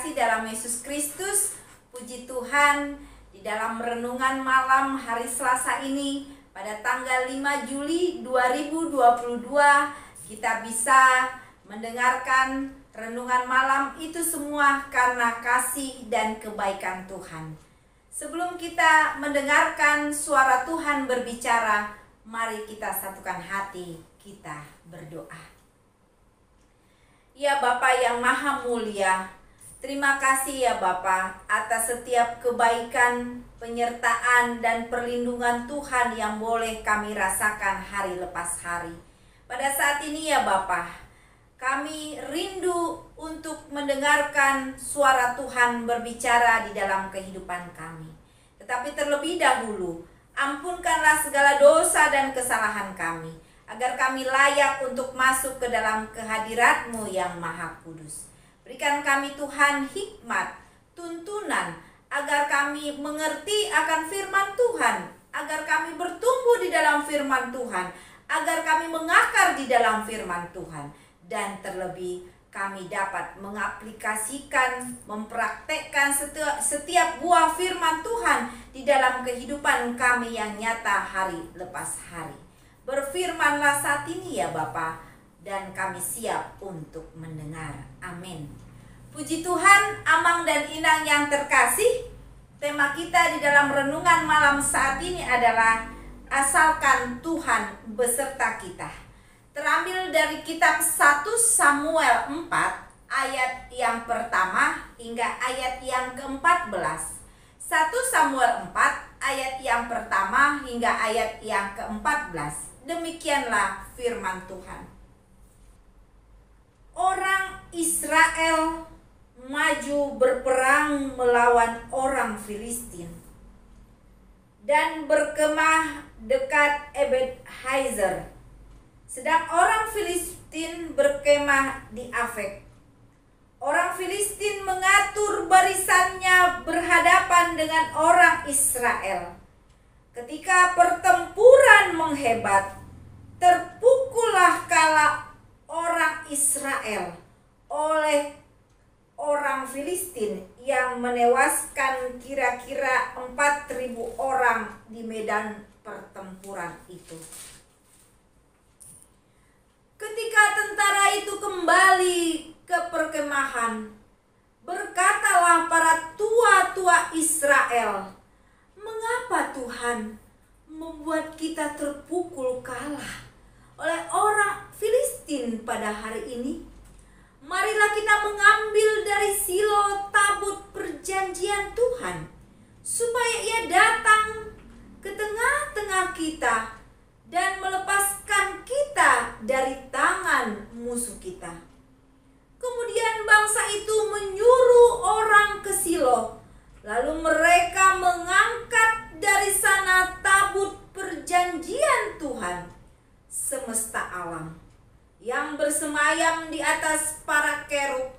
terkasih dalam Yesus Kristus, puji Tuhan, di dalam renungan malam hari Selasa ini pada tanggal 5 Juli 2022 kita bisa mendengarkan renungan malam itu semua karena kasih dan kebaikan Tuhan. Sebelum kita mendengarkan suara Tuhan berbicara, mari kita satukan hati, kita berdoa. Ya Bapa yang Maha Mulia, terima kasih ya Bapa atas setiap kebaikan, penyertaan dan perlindungan Tuhan yang boleh kami rasakan hari lepas hari. Pada saat ini ya Bapa, kami rindu untuk mendengarkan suara Tuhan berbicara di dalam kehidupan kami. Tetapi terlebih dahulu, ampunkanlah segala dosa dan kesalahan kami, agar kami layak untuk masuk ke dalam kehadirat-Mu yang Maha Kudus. Berikan kami Tuhan hikmat, tuntunan, agar kami mengerti akan firman Tuhan, agar kami bertumbuh di dalam firman Tuhan, agar kami mengakar di dalam firman Tuhan, dan terlebih kami dapat mengaplikasikan, mempraktekkan setiap buah firman Tuhan di dalam kehidupan kami yang nyata hari lepas hari. Berfirmanlah saat ini ya Bapa, dan kami siap untuk mendengar. Amin. Puji Tuhan, Amang dan Inang yang terkasih, tema kita di dalam renungan malam saat ini adalah asalkan Tuhan beserta kita. Terambil dari kitab 1 Samuel 4 ayat yang pertama hingga ayat yang ke-14. 1 Samuel 4 ayat yang pertama hingga ayat yang ke-14. Demikianlah firman Tuhan. Orang Israel maju berperang melawan orang Filistin dan berkemah dekat Ebed-Haizer, sedang orang Filistin berkemah di Afek. Orang Filistin mengatur barisannya berhadapan dengan orang Israel. Ketika pertempuran menghebat, terpukullah kala orang Israel oleh orang Filistin yang menewaskan kira-kira 4.000 orang di medan pertempuran itu. Ketika tentara itu kembali ke perkemahan, berkatalah para tua-tua Israel, "Mengapa Tuhan membuat kita terpukul kalah oleh orang Filistin pada hari ini? Marilah kita mengambil dari Silo tabut perjanjian Tuhan, supaya ia datang ke tengah-tengah kita dan melepaskan kita dari tangan musuh kita." Kemudian bangsa itu menyuruh orang ke Silo. Lalu mereka mengangkat dari sana tabut perjanjian Tuhan semesta alam yang bersemayam di atas para kerub.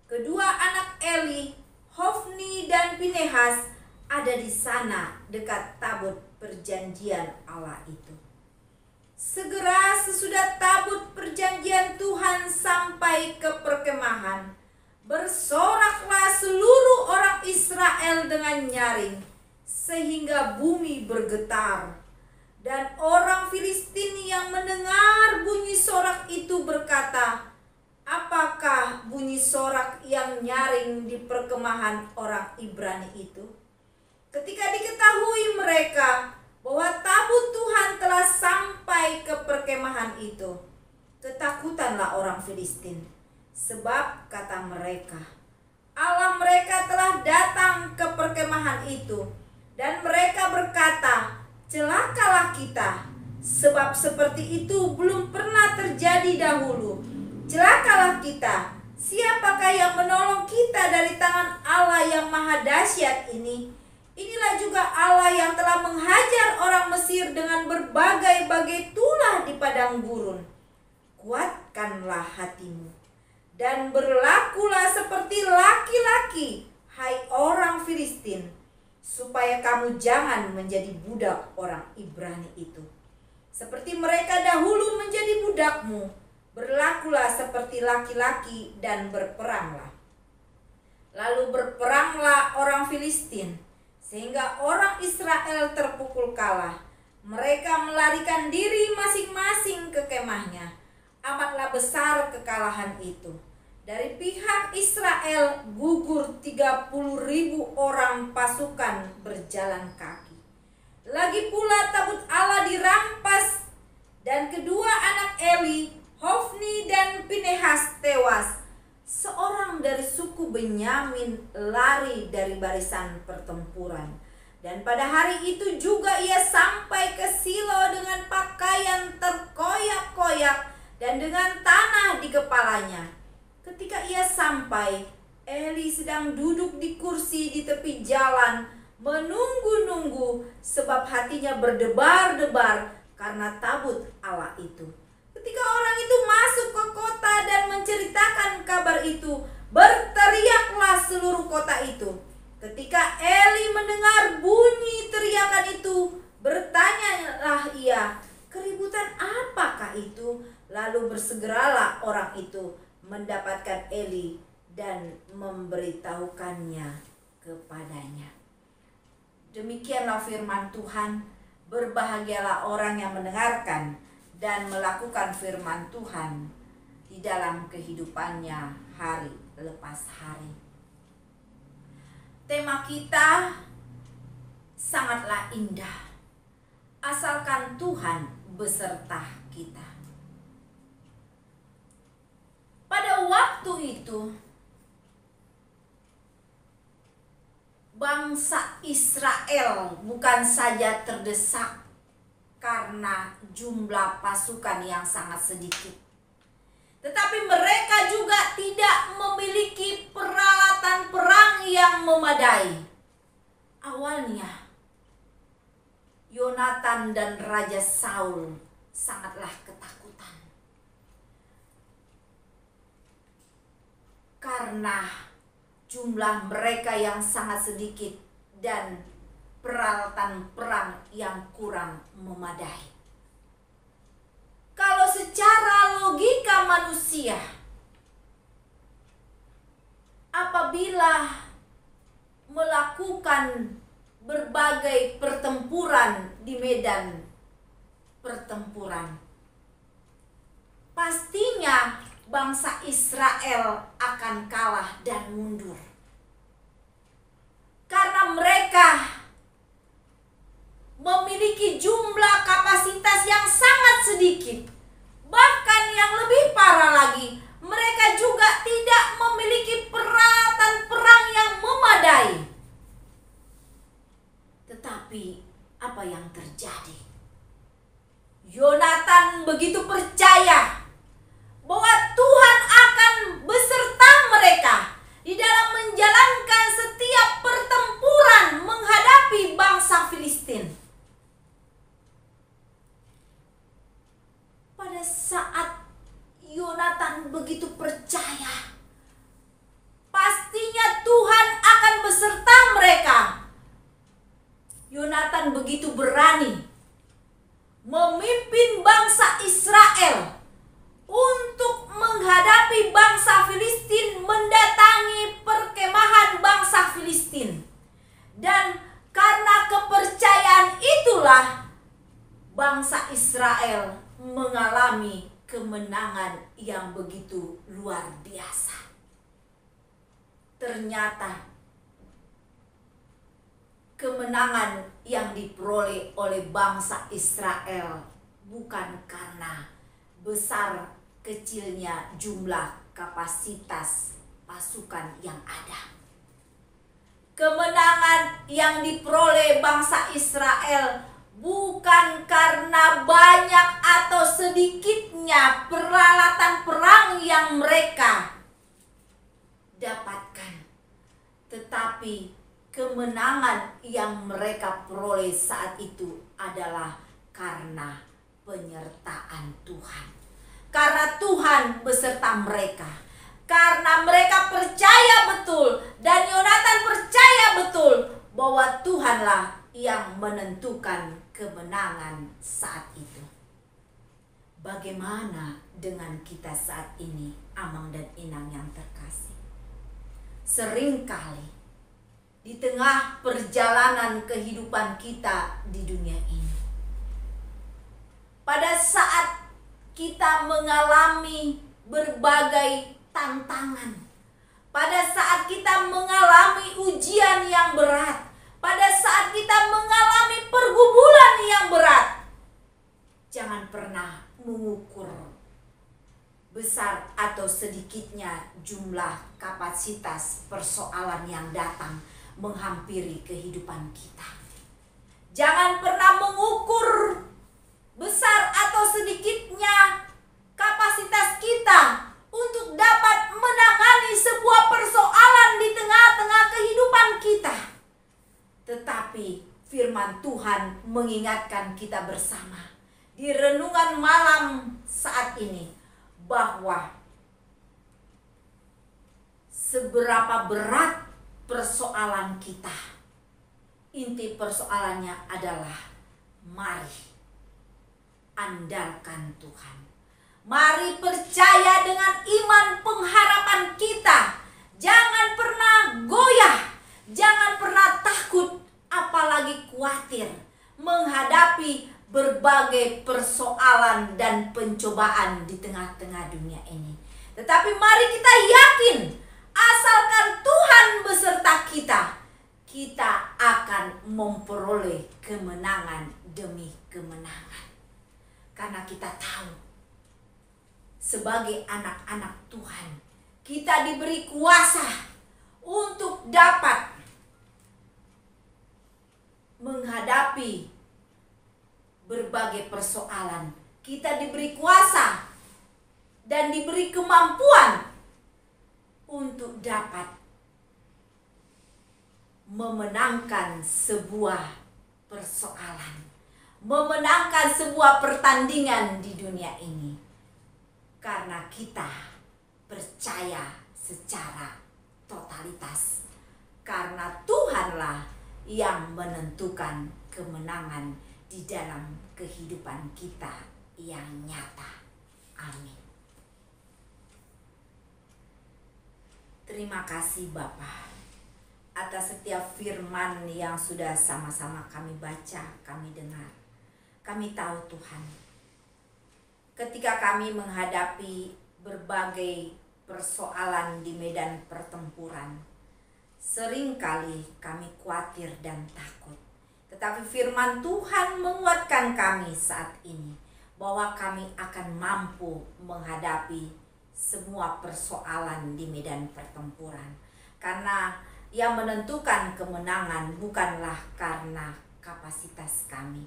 Kedua anak Eli, Hofni dan Pinehas, ada di sana dekat tabut perjanjian Allah itu. Segera sesudah tabut perjanjian Tuhan sampai ke perkemahan, bersoraklah seluruh orang Israel dengan nyaring, sehingga bumi bergetar. Dan orang Filistin yang mendengar bunyi sorak itu berkata, "Apakah bunyi sorak yang nyaring di perkemahan orang Ibrani itu?" Ketika diketahui mereka bahwa tabut Tuhan telah sampai ke perkemahan itu, ketakutanlah orang Filistin. Sebab kata mereka, Allah mereka telah datang ke perkemahan itu. Dan mereka berkata, "Celakalah kita, sebab seperti itu belum pernah terjadi dahulu. Celakalah kita, siapakah yang menolong kita dari tangan Allah yang maha dahsyat ini? Inilah juga Allah yang telah menghajar orang Mesir dengan berbagai-bagai tulah di padang gurun. Kuatkanlah hatimu dan berlakulah seperti laki-laki, hai orang Filistin, supaya kamu jangan menjadi budak orang Ibrani itu. Seperti mereka dahulu menjadi budakmu, berlakulah seperti laki-laki dan berperanglah." Lalu berperanglah orang Filistin, sehingga orang Israel terpukul kalah. Mereka melarikan diri masing-masing ke kemahnya. Amatlah besar kekalahan itu. Dari pihak Israel gugur 30.000 orang pasukan berjalan kaki. Lagi pula tabut Allah dirampas, dan kedua anak Eli, Hofni dan Pinehas tewas. Seorang dari suku Benyamin lari dari barisan pertempuran. Dan pada hari itu juga ia sampai ke Silo dengan pakaian terkoyak-koyak dan dengan tanah di kepalanya. Ketika ia sampai, Eli sedang duduk di kursi di tepi jalan, menunggu-nunggu sebab hatinya berdebar-debar karena tabut Allah itu. Ketika orang itu masuk ke kota dan menceritakan kabar itu, berteriaklah seluruh kota itu. Ketika Eli mendengar bunyi teriakan itu, bertanyalah ia, keributan apakah itu? Lalu bersegeralah orang itu mendapatkan Eli dan memberitahukannya kepadanya. Demikianlah firman Tuhan. Berbahagialah orang yang mendengarkan dan melakukan firman Tuhan di dalam kehidupannya hari lepas hari. Tema kita sangatlah indah, asalkan Tuhan beserta kita. Pada waktu itu, bangsa Israel bukan saja terdesak karena jumlah pasukan yang sangat sedikit, tetapi mereka juga tidak memiliki peralatan perang yang memadai. Awalnya, Yonatan dan Raja Saul sangatlah ketakutan karena jumlah mereka yang sangat sedikit dan peralatan perang yang kurang memadai. Kalau secara logika manusia, apabila melakukan berbagai pertempuran di medan pertempuran, pastinya bangsa Israel akan kalah dan mundur. Karena mereka memiliki jumlah kapasitas yang sangat sedikit. Bahkan yang lebih parah lagi, mereka juga tidak memiliki peralatan perang yang memadai. Tetapi apa yang terjadi? Yonatan begitu percaya bahwa Tuhan akan beserta mereka di dalam menjalankan setiap pertempuran menghadapi bangsa Filistin. Pada saat Yonatan begitu percaya, pastinya Tuhan akan beserta mereka. Yonatan begitu berani memimpin bangsa Israel untuk menghadapi bangsa Filistin, mendatangi perkemahan bangsa Filistin. Dan karena kepercayaan itulah bangsa Israel mengalami kemenangan yang begitu luar biasa. Ternyata kemenangan yang diperoleh oleh bangsa Israel bukan karena besar kecilnya jumlah kapasitas pasukan yang ada. Kemenangan yang diperoleh bangsa Israel bukan karena banyak atau sedikitnya peralatan perang yang mereka dapatkan, tetapi kemenangan yang mereka peroleh saat itu adalah karena penyertaan Tuhan. Karena Tuhan beserta mereka. Karena mereka percaya betul dan Yonatan percaya betul bahwa Tuhanlah yang menentukan kemenangan saat itu. Bagaimana dengan kita saat ini, Amang dan Inang yang terkasih? seringkali di tengah perjalanan kehidupan kita di dunia ini, pada saat kita mengalami berbagai tantangan, pada saat kita mengalami ujian yang berat, pada saat kita mengalami pergumulan yang berat, jangan pernah mengukur besar atau sedikitnya jumlah kapasitas persoalan yang datang menghampiri kehidupan kita. Jangan pernah mengukur besar atau sedikitnya kapasitas kita untuk dapat menangani sebuah persoalan di tengah-tengah kehidupan kita. Tetapi firman Tuhan mengingatkan kita bersama di renungan malam saat ini bahwa seberapa berat persoalan kita, inti persoalannya adalah mari andalkan Tuhan. Mari percaya dengan iman pengharapan kita. Jangan pernah goyah, jangan pernah takut, apalagi khawatir menghadapi berbagai persoalan dan pencobaan di tengah-tengah dunia ini. Tetapi mari kita yakin, asalkan Tuhan beserta kita, kita akan memperoleh kemenangan demi kemenangan. Karena kita tahu, sebagai anak-anak Tuhan, kita diberi kuasa untuk dapat menghadapi berbagai persoalan. Kita diberi kuasa dan diberi kemampuan untuk dapat memenangkan sebuah persoalan, memenangkan sebuah pertandingan di dunia ini. Karena kita percaya secara totalitas. Karena Tuhanlah yang menentukan kemenangan di dalam kehidupan kita yang nyata. Amin. Terima kasih Bapa atas setiap firman yang sudah sama-sama kami baca, kami dengar. Kami tahu Tuhan, ketika kami menghadapi berbagai persoalan di medan pertempuran, seringkali kami khawatir dan takut. Tetapi firman Tuhan menguatkan kami saat ini bahwa kami akan mampu menghadapi semua persoalan di medan pertempuran. Karena yang menentukan kemenangan bukanlah karena kapasitas kami,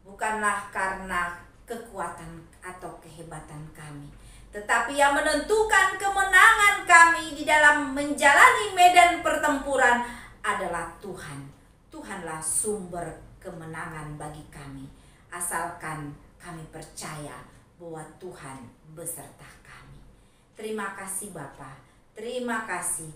bukanlah karena kekuatan atau kehebatan kami, tetapi yang menentukan kemenangan kami di dalam menjalani medan pertempuran adalah Tuhan. Tuhanlah sumber kemenangan bagi kami, asalkan kami percaya bahwa Tuhan beserta kami. Terima kasih Bapa, terima kasih.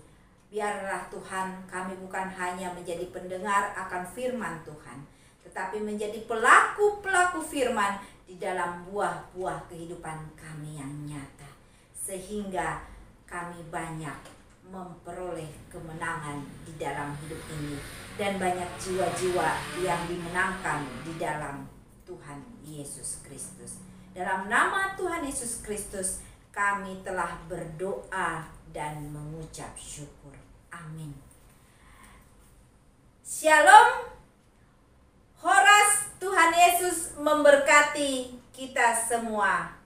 Biarlah Tuhan kami bukan hanya menjadi pendengar akan firman Tuhan, tetapi menjadi pelaku-pelaku firman di dalam buah-buah kehidupan kami yang nyata, sehingga kami banyak memperoleh kemenangan di dalam hidup ini dan banyak jiwa-jiwa yang dimenangkan di dalam Tuhan Yesus Kristus. Dalam nama Tuhan Yesus Kristus kami telah berdoa dan mengucap syukur. Amin. Shalom. Horas, Tuhan Yesus memberkati kita semua.